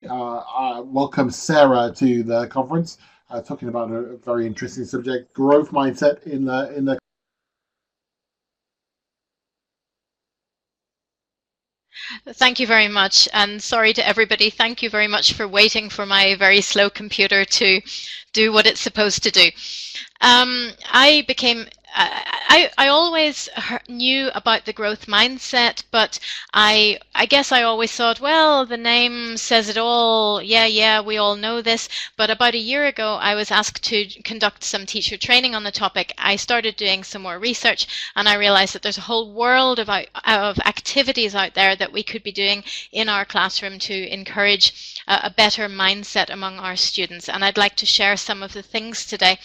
Welcome Sarah to the conference, talking about a very interesting subject: growth mindset in the. Thank you very much, and sorry to everybody. Thank you very much for waiting for my very slow computer to do what it's supposed to do. I became I always knew about the growth mindset, but I guess I always thought, well, the name says it all. Yeah, we all know this. But about a year ago, I was asked to conduct some teacher training on the topic. I started doing some more research, and I realized that there's a whole world of activities out there that we could be doing in our classroom to encourage a better mindset among our students. And I'd like to share some of the things today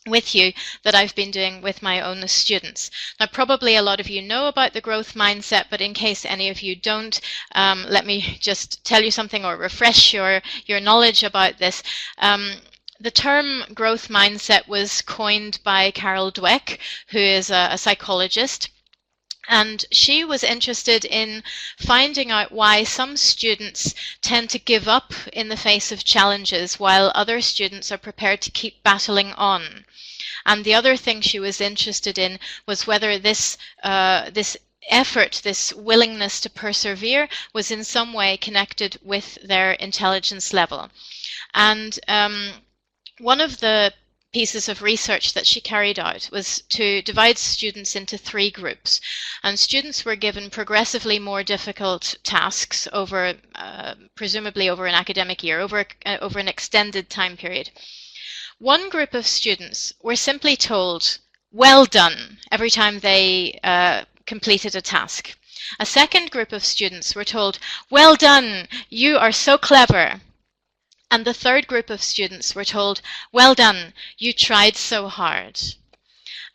with you that I've been doing with my own students. Now, probably a lot of you know about the growth mindset, but in case any of you don't, let me just tell you something or refresh your knowledge about this. The term growth mindset was coined by Carol Dweck, who is a psychologist. And she was interested in finding out why some students tend to give up in the face of challenges while other students are prepared to keep battling on. And the other thing she was interested in was whether this effort, this willingness to persevere, was in some way connected with their intelligence level. And one of the pieces of research that she carried out was to divide students into three groups. And students were given progressively more difficult tasks over, presumably over an academic year, over an extended time period. One group of students were simply told, well done, every time they completed a task. A second group of students were told, well done, you are so clever. And the third group of students were told, well done, you tried so hard.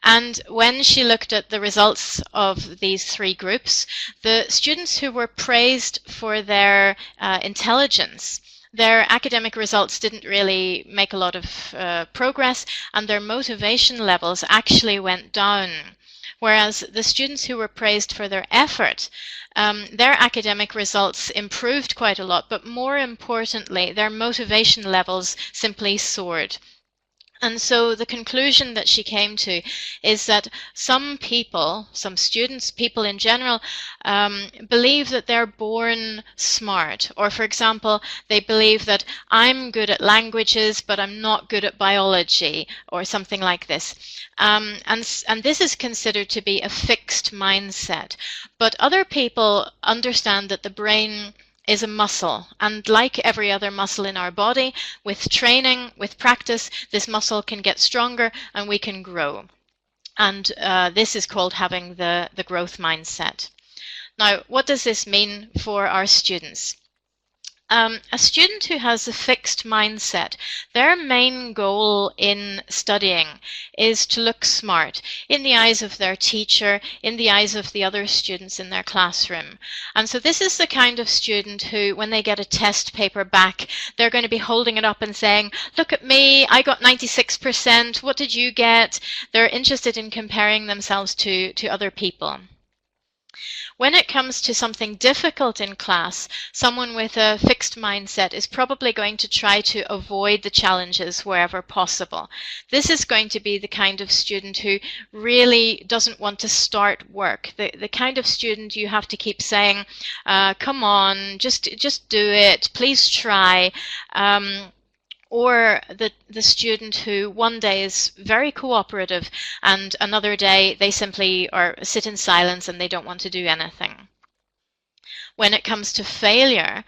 And when she looked at the results of these three groups, the students who were praised for their intelligence, their academic results didn't really make a lot of progress, and their motivation levels actually went down. Whereas the students who were praised for their effort, their academic results improved quite a lot, but more importantly, their motivation levels simply soared. And so the conclusion that she came to is that some people, some students, people in general, believe that they're born smart. Or, for example, they believe that I'm good at languages, but I'm not good at biology, or something like this. And this is considered to be a fixed mindset. But other people understand that the brain is a muscle, and like every other muscle in our body, with training, with practice, this muscle can get stronger and we can grow. And this is called having the growth mindset. Now, what does this mean for our students? A student who has a fixed mindset, their main goal in studying is to look smart in the eyes of their teacher, in the eyes of the other students in their classroom. And so this is the kind of student who, when they get a test paper back, they're going to be holding it up and saying, look at me, I got 96%, what did you get? They're interested in comparing themselves to other people. When it comes to something difficult in class, someone with a fixed mindset is probably going to try to avoid the challenges wherever possible. This is going to be the kind of student who really doesn't want to start work. The kind of student you have to keep saying, come on, just do it, please try. Or the student who one day is very cooperative and another day they simply sit in silence and they don't want to do anything. When it comes to failure,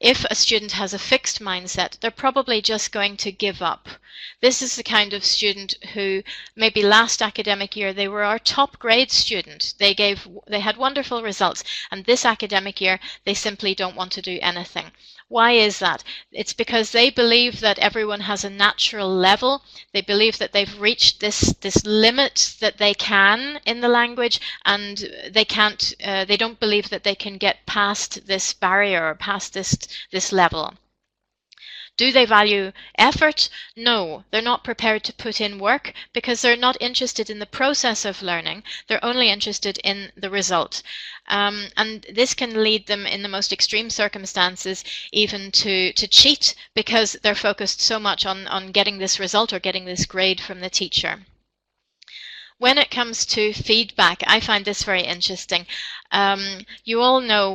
if a student has a fixed mindset, they're probably just going to give up. This is the kind of student who maybe last academic year they were our top grade student. They had wonderful results, and this academic year they simply don't want to do anything. Why is that? It's because they believe that everyone has a natural level. They believe that they've reached this limit that they can in the language, and they can't. They don't believe that they can get past this barrier or past this level. Do they value effort? No, they're not prepared to put in work because they're not interested in the process of learning. They're only interested in the result. And this can lead them, in the most extreme circumstances, even to cheat because they're focused so much on getting this result or getting this grade from the teacher. When it comes to feedback, I find this very interesting. You all know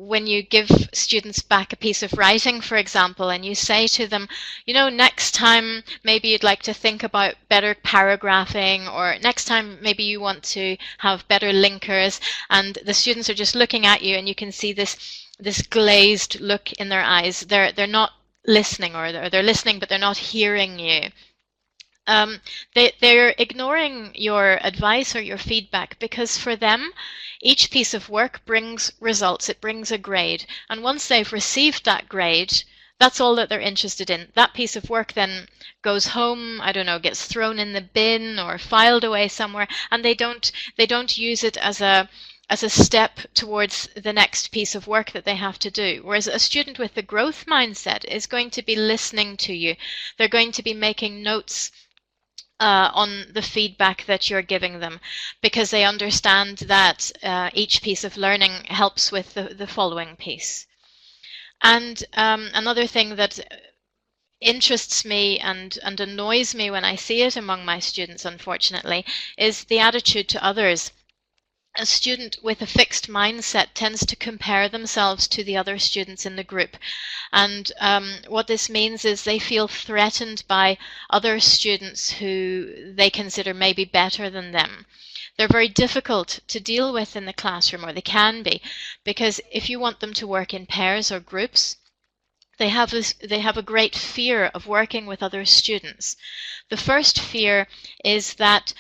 when you give students back a piece of writing, for example, and you say to them, you know, next time maybe you'd like to think about better paragraphing, or next time maybe you want to have better linkers, and the students are just looking at you and you can see this glazed look in their eyes. They're not listening, or they're listening but they're not hearing you. They're ignoring your advice or your feedback because for them, each piece of work brings results. It brings a grade. And once they've received that grade, that's all that they're interested in. That piece of work then goes home, I don't know, gets thrown in the bin or filed away somewhere, and they don't use it as a step towards the next piece of work that they have to do. Whereas a student with the growth mindset is going to be listening to you. They're going to be making notes on the feedback that you're giving them, because they understand that each piece of learning helps with the following piece. And another thing that interests me and annoys me when I see it among my students, unfortunately, is the attitude to others. A student with a fixed mindset tends to compare themselves to the other students in the group. And what this means is they feel threatened by other students who they consider maybe better than them. They're very difficult to deal with in the classroom, or they can be, because if you want them to work in pairs or groups, they have a great fear of working with other students. The first fear is that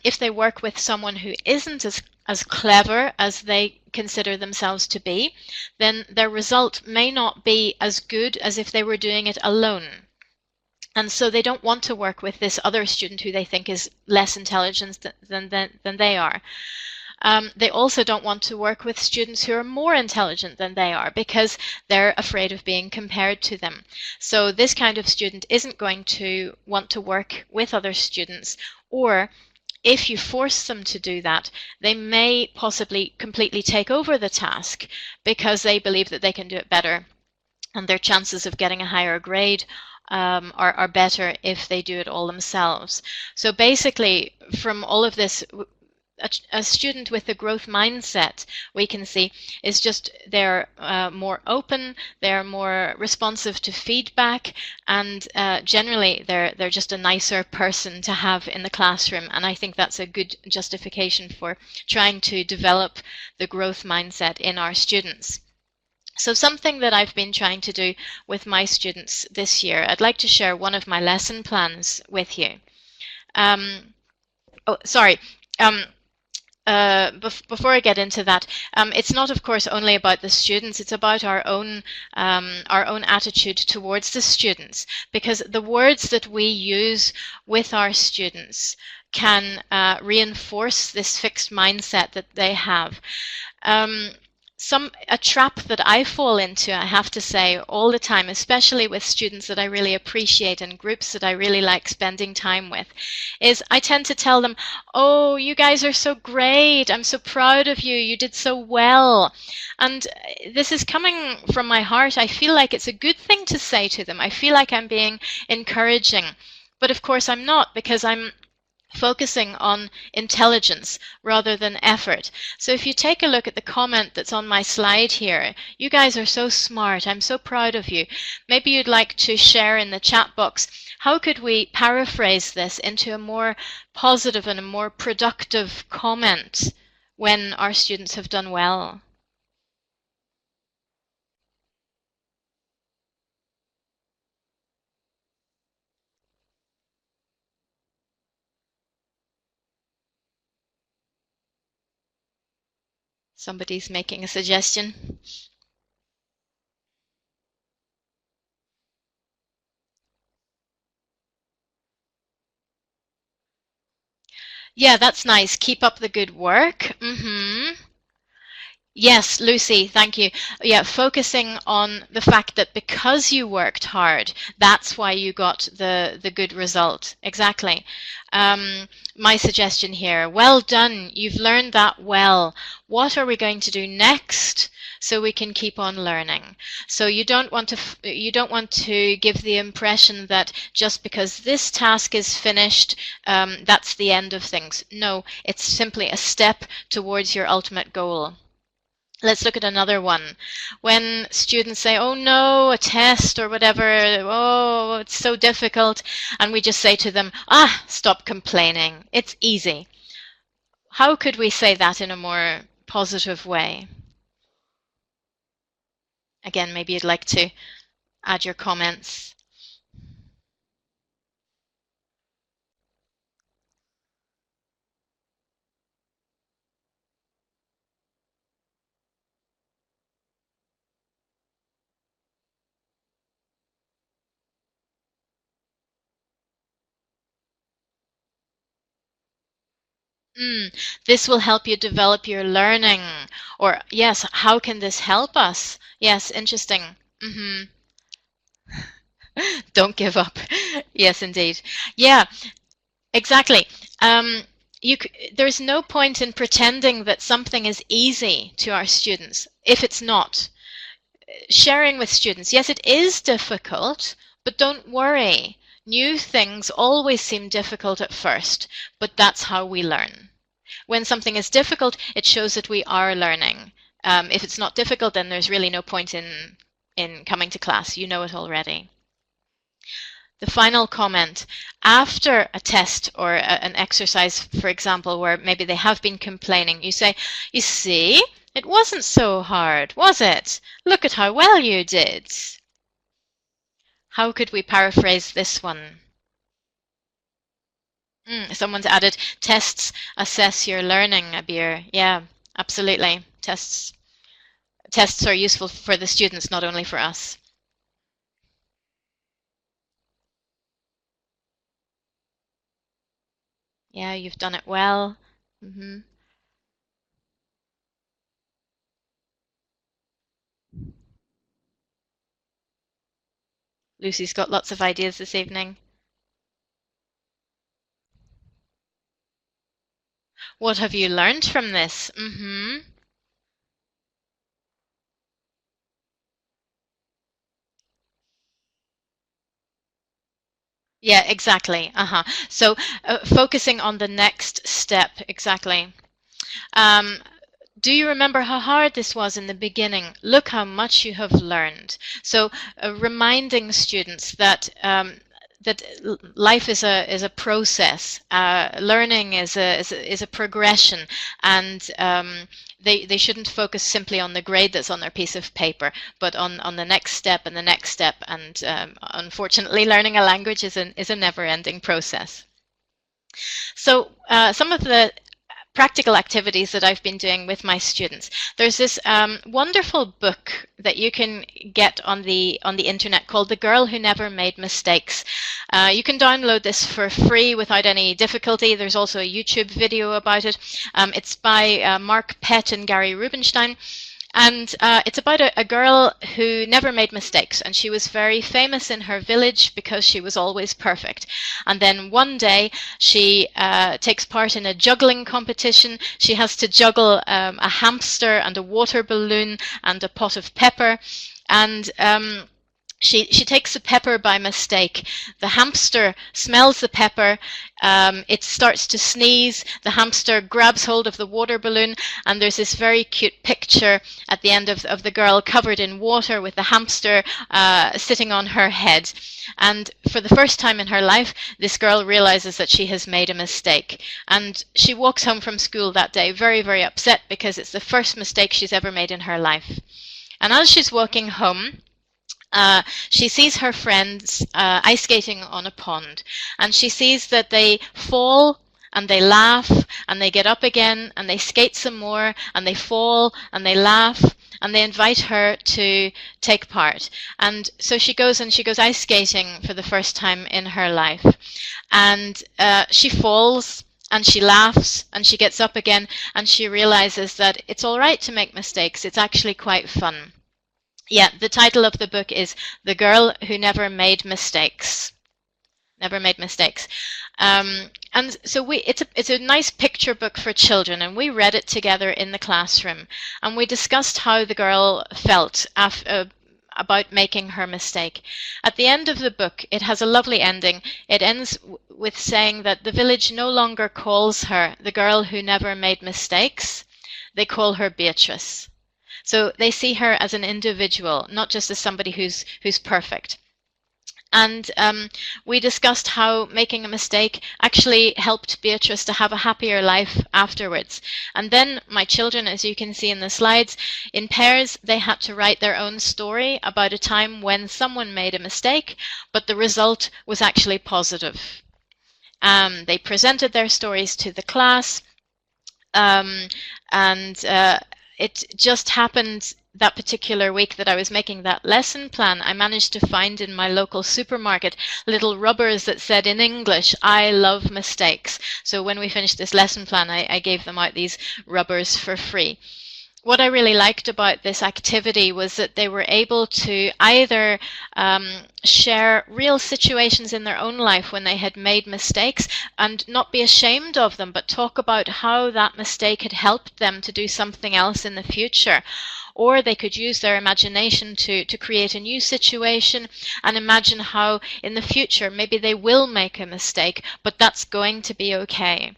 if they work with someone who isn't as clever as they consider themselves to be, then their result may not be as good as if they were doing it alone. And so they don't want to work with this other student who they think is less intelligent than they are. They also don't want to work with students who are more intelligent than they are because they're afraid of being compared to them. So this kind of student isn't going to want to work with other students, or if you force them to do that, they may possibly completely take over the task because they believe that they can do it better, and their chances of getting a higher grade are better if they do it all themselves. So basically, from all of this, a student with a growth mindset, we can see, is just they're more open, they're more responsive to feedback, and generally they're just a nicer person to have in the classroom. And I think that's a good justification for trying to develop the growth mindset in our students. So something that I've been trying to do with my students this year, I'd like to share one of my lesson plans with you. Before I get into that, it's not, of course, only about the students. It's about our own attitude towards the students, because the words that we use with our students can reinforce this fixed mindset that they have. A trap that I fall into, I have to say, all the time, especially with students that I really appreciate and groups that I really like spending time with, is I tend to tell them, oh, you guys are so great, I'm so proud of you, you did so well. And this is coming from my heart. I feel like it's a good thing to say to them. I feel like I'm being encouraging. But of course I'm not, because I'm focusing on intelligence rather than effort. So if you take a look at the comment that's on my slide here, you guys are so smart, I'm so proud of you. Maybe you'd like to share in the chat box, how could we paraphrase this into a more positive and a more productive comment when our students have done well? Somebody's making a suggestion. Yeah, that's nice. Keep up the good work. Yes, Lucy, thank you. Yeah, focusing on the fact that because you worked hard, that's why you got the good result. Exactly. My suggestion here, well done. You've learned that well. What are we going to do next so we can keep on learning? So you don't want to give the impression that just because this task is finished, that's the end of things. No, it's simply a step towards your ultimate goal. Let's look at another one. When students say, oh no, a test or whatever, oh, it's so difficult, and we just say to them, stop complaining, it's easy. How could we say that in a more positive way? Again, maybe you'd like to add your comments. This will help you develop your learning. Or, yes, how can this help us? Yes, interesting. Don't give up. Yes, indeed. Yeah, exactly. There's no point in pretending that something is easy to our students if it's not. Sharing with students, yes, it is difficult, but don't worry. New things always seem difficult at first, but that's how we learn. When something is difficult, it shows that we are learning. If it's not difficult, then there's really no point in coming to class. You know it already. The final comment, after a test or an exercise, for example, where maybe they have been complaining, you say, you see, it wasn't so hard, was it? Look at how well you did. How could we paraphrase this one? Someone's added, tests assess your learning, Abir. Yeah, absolutely. Tests are useful for the students, not only for us. Yeah, you've done it well. Lucy's got lots of ideas this evening. What have you learned from this? Yeah, exactly. So focusing on the next step, exactly. Do you remember how hard this was in the beginning? Look how much you have learned. So reminding students that that life is a process. Learning is a progression, and they shouldn't focus simply on the grade that's on their piece of paper, but on the next step and the next step. And unfortunately, learning a language is a never-ending process. So some of the practical activities that I've been doing with my students. There's this wonderful book that you can get on the internet called The Girl Who Never Made Mistakes. You can download this for free without any difficulty. There's also a YouTube video about it. It's by Mark Pett and Gary Rubenstein. And it's about a girl who never made mistakes, and she was very famous in her village because she was always perfect. And then one day she takes part in a juggling competition. She has to juggle a hamster and a water balloon and a pot of pepper. And she takes the pepper by mistake. The hamster smells the pepper. It starts to sneeze. The hamster grabs hold of the water balloon, and there's this very cute picture at the end of the girl covered in water with the hamster sitting on her head. And for the first time in her life, this girl realizes that she has made a mistake. And she walks home from school that day very, very upset because it's the first mistake she's ever made in her life. And as she's walking home, she sees her friends ice skating on a pond, and she sees that they fall and they laugh and they get up again and they skate some more and they fall and they laugh, and they invite her to take part. And so she goes ice skating for the first time in her life, and she falls and she laughs and she gets up again and she realizes that it's all right to make mistakes. It's actually quite fun. Yeah, the title of the book is The Girl Who Never Made Mistakes. Never Made Mistakes. And so it's a nice picture book for children, and we read it together in the classroom, and we discussed how the girl felt about making her mistake. At the end of the book, it has a lovely ending. It ends with saying that the village no longer calls her the girl who never made mistakes. They call her Beatrice. So they see her as an individual, not just as somebody who's perfect. And we discussed how making a mistake actually helped Beatrice to have a happier life afterwards. And then my children, as you can see in the slides, in pairs, they had to write their own story about a time when someone made a mistake, but the result was actually positive. They presented their stories to the class, and it just happened that particular week that I was making that lesson plan, I managed to find in my local supermarket little rubbers that said in English, "I love mistakes." So when we finished this lesson plan, I gave them out these rubbers for free. What I really liked about this activity was that they were able to either share real situations in their own life when they had made mistakes and not be ashamed of them, but talk about how that mistake had helped them to do something else in the future. Or they could use their imagination to create a new situation and imagine how in the future maybe they will make a mistake, but that's going to be okay.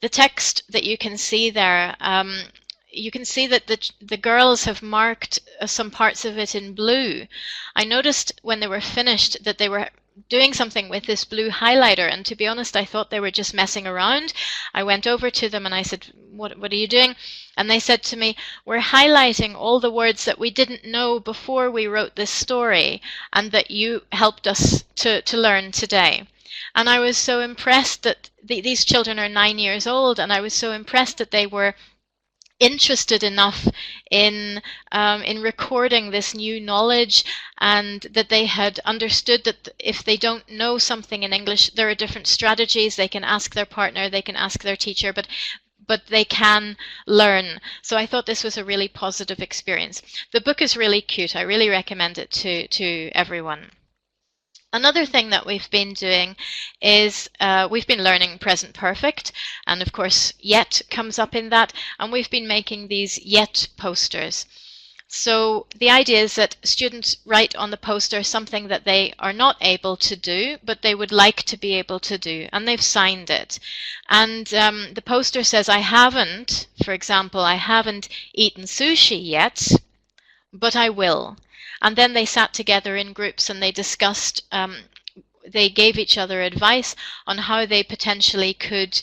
The text that you can see there, you can see that the girls have marked some parts of it in blue. I noticed when they were finished that they were doing something with this blue highlighter, and to be honest, I thought they were just messing around. I went over to them and I said, what are you doing? And they said to me, "We're highlighting all the words that we didn't know before we wrote this story and that you helped us to learn today." And I was so impressed that these children are 9 years old, and I was so impressed that they were interested enough in recording this new knowledge, and that they had understood that if they don't know something in English, there are different strategies. They can ask their partner, they can ask their teacher, but they can learn. So I thought this was a really positive experience. The book is really cute. I really recommend it to everyone. Another thing that we've been doing is we've been learning present perfect, and of course yet comes up in that, and we've been making these yet posters. So the idea is that students write on the poster something that they are not able to do, but they would like to be able to do, and they've signed it. And the poster says, "I haven't," for example, "I haven't eaten sushi yet, but I will." And then they sat together in groups and they discussed, they gave each other advice on how they potentially could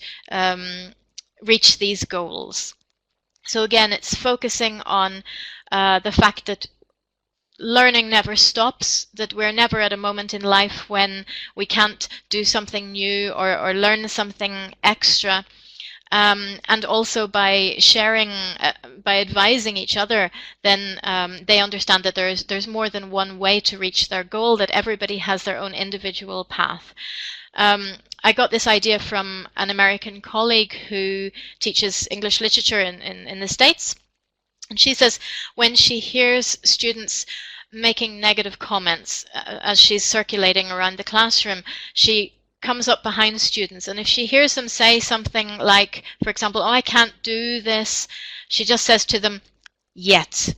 reach these goals. So again, it's focusing on the fact that learning never stops, that we're never at a moment in life when we can't do something new or learn something extra. And also by sharing, by advising each other, then they understand that there's more than one way to reach their goal, that everybody has their own individual path. I got this idea from an American colleague who teaches English literature in the States. And she says when she hears students making negative comments as she's circulating around the classroom, she comes up behind students, and if she hears them say something like, for example, "Oh, I can't do this," she just says to them, "Yet."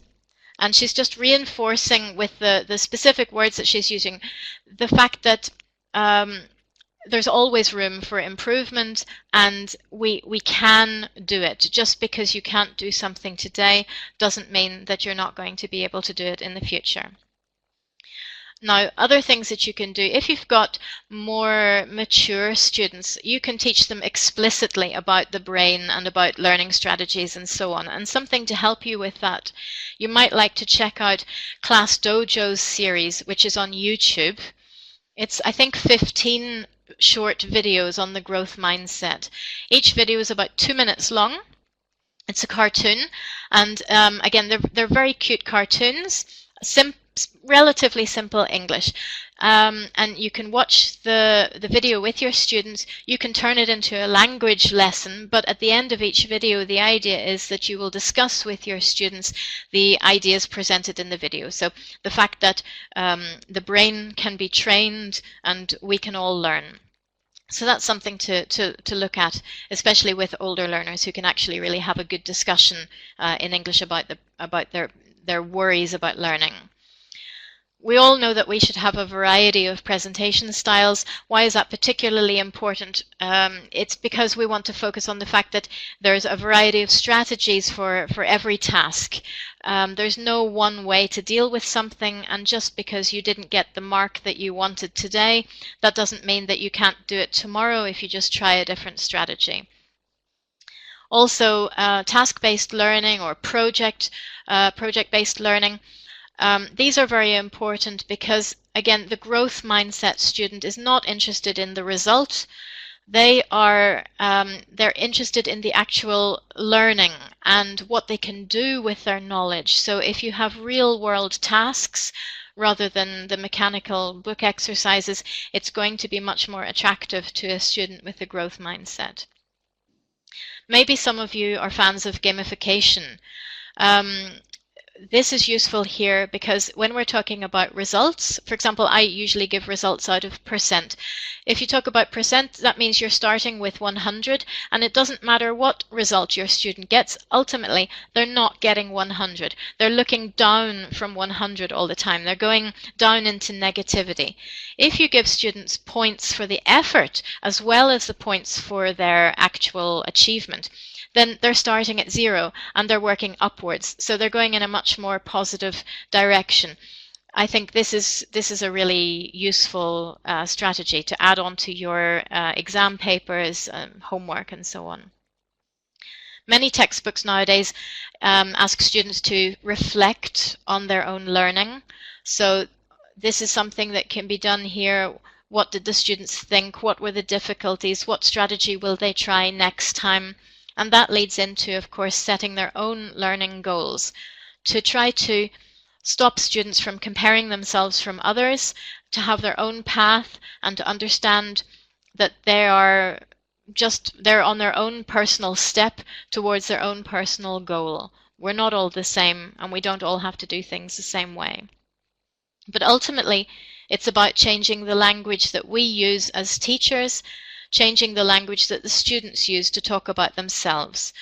And she's just reinforcing with the specific words that she's using the fact that there's always room for improvement, and we can do it. Just because you can't do something today doesn't mean that you're not going to be able to do it in the future. Now, other things that you can do, if you've got more mature students, you can teach them explicitly about the brain and about learning strategies and so on. And something to help you with that, you might like to check out Class Dojo's series, which is on YouTube. It's, I think, 15 short videos on the growth mindset. Each video is about 2 minutes long. It's a cartoon, and again, they're very cute cartoons. relatively simple English. And you can watch the video with your students. You can turn it into a language lesson, but at the end of each video, the idea is that you will discuss with your students the ideas presented in the video. So the fact that the brain can be trained and we can all learn. So that's something to look at, especially with older learners who can actually really have a good discussion in English about their worries about learning. We all know that we should have a variety of presentation styles. Why is that particularly important? It's because we want to focus on the fact that there's a variety of strategies for every task. There's no one way to deal with something, and just because you didn't get the mark that you wanted today, that doesn't mean that you can't do it tomorrow if you just try a different strategy. Also, task-based learning or project-based learning. These are very important because, again, the growth mindset student is not interested in the result. They're interested in the actual learning and what they can do with their knowledge. So if you have real-world tasks rather than the mechanical book exercises, it's going to be much more attractive to a student with a growth mindset. Maybe some of you are fans of gamification. This is useful here because when we're talking about results, for example, I usually give results out of percent. If you talk about percent, that means you're starting with 100, and it doesn't matter what result your student gets. Ultimately, they're not getting 100. They're looking down from 100 all the time. They're going down into negativity. If you give students points for the effort as well as the points for their actual achievement, then they're starting at 0 and they're working upwards. So they're going in a much more positive direction. I think this is a really useful strategy to add on to your exam papers, homework, and so on. Many textbooks nowadays ask students to reflect on their own learning. So this is something that can be done here. What did the students think? What were the difficulties? What strategy will they try next time? And that leads into, of course, setting their own learning goals to try to stop students from comparing themselves from others, to have their own path, and to understand that they're on their own personal step towards their own personal goal. We're not all the same, and we don't all have to do things the same way. But ultimately, it's about changing the language that we use as teachers, changing the language that the students use to talk about themselves.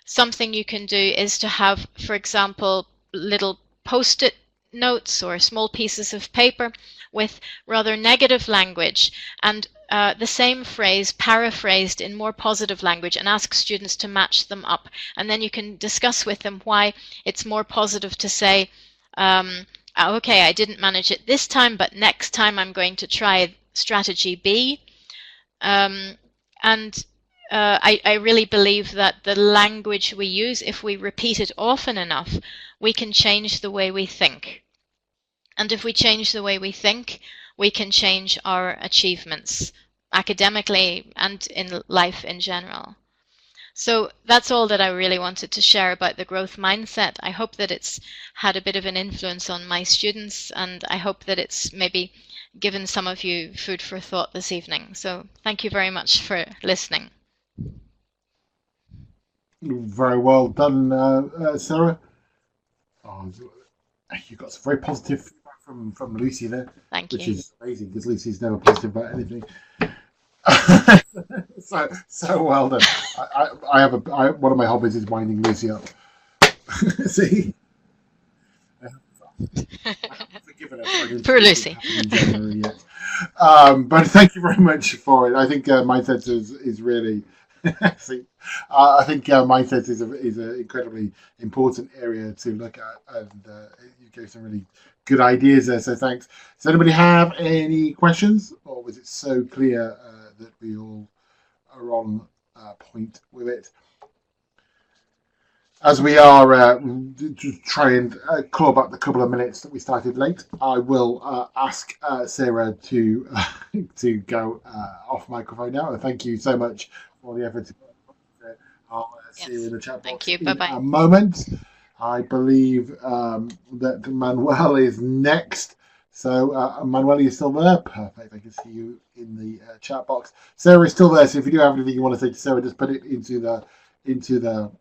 Something you can do is to have, for example, little post-it notes or small pieces of paper with rather negative language and the same phrase paraphrased in more positive language, and ask students to match them up. And then you can discuss with them why it's more positive to say, okay, I didn't manage it this time, but next time I'm going to try strategy B. I really believe that the language we use, if we repeat it often enough, we can change the way we think. And if we change the way we think, we can change our achievements academically and in life in general. So that's all that I really wanted to share about the growth mindset. I hope that it's had a bit of an influence on my students, and I hope that it's maybe given some of you food for thought this evening. So thank you very much for listening. Very well done, Sarah. Oh, you got some very positive feedback from Lucy there. Thank which you. is amazing because Lucy's never positive about anything. so well done. One of my hobbies is winding Lucy up. See, forgiven her. Poor Lucy. But thank you very much for it. I think mindset is really. I think mindset is an incredibly important area to look at, and you gave some really good ideas there. So thanks. Does anybody have any questions, or was it so clear that we all are on point with it? As we are try and claw back the couple of minutes that we started late, I will ask Sarah to go off microphone now. And thank you so much for the effort. I'll see you in the chat box Thank you. Bye-bye. in a moment. I believe that Manuel is next. So, Manuel, are you still there? Perfect. I can see you in the chat box. Sarah is still there. So, if you do have anything you want to say to Sarah, just put it into the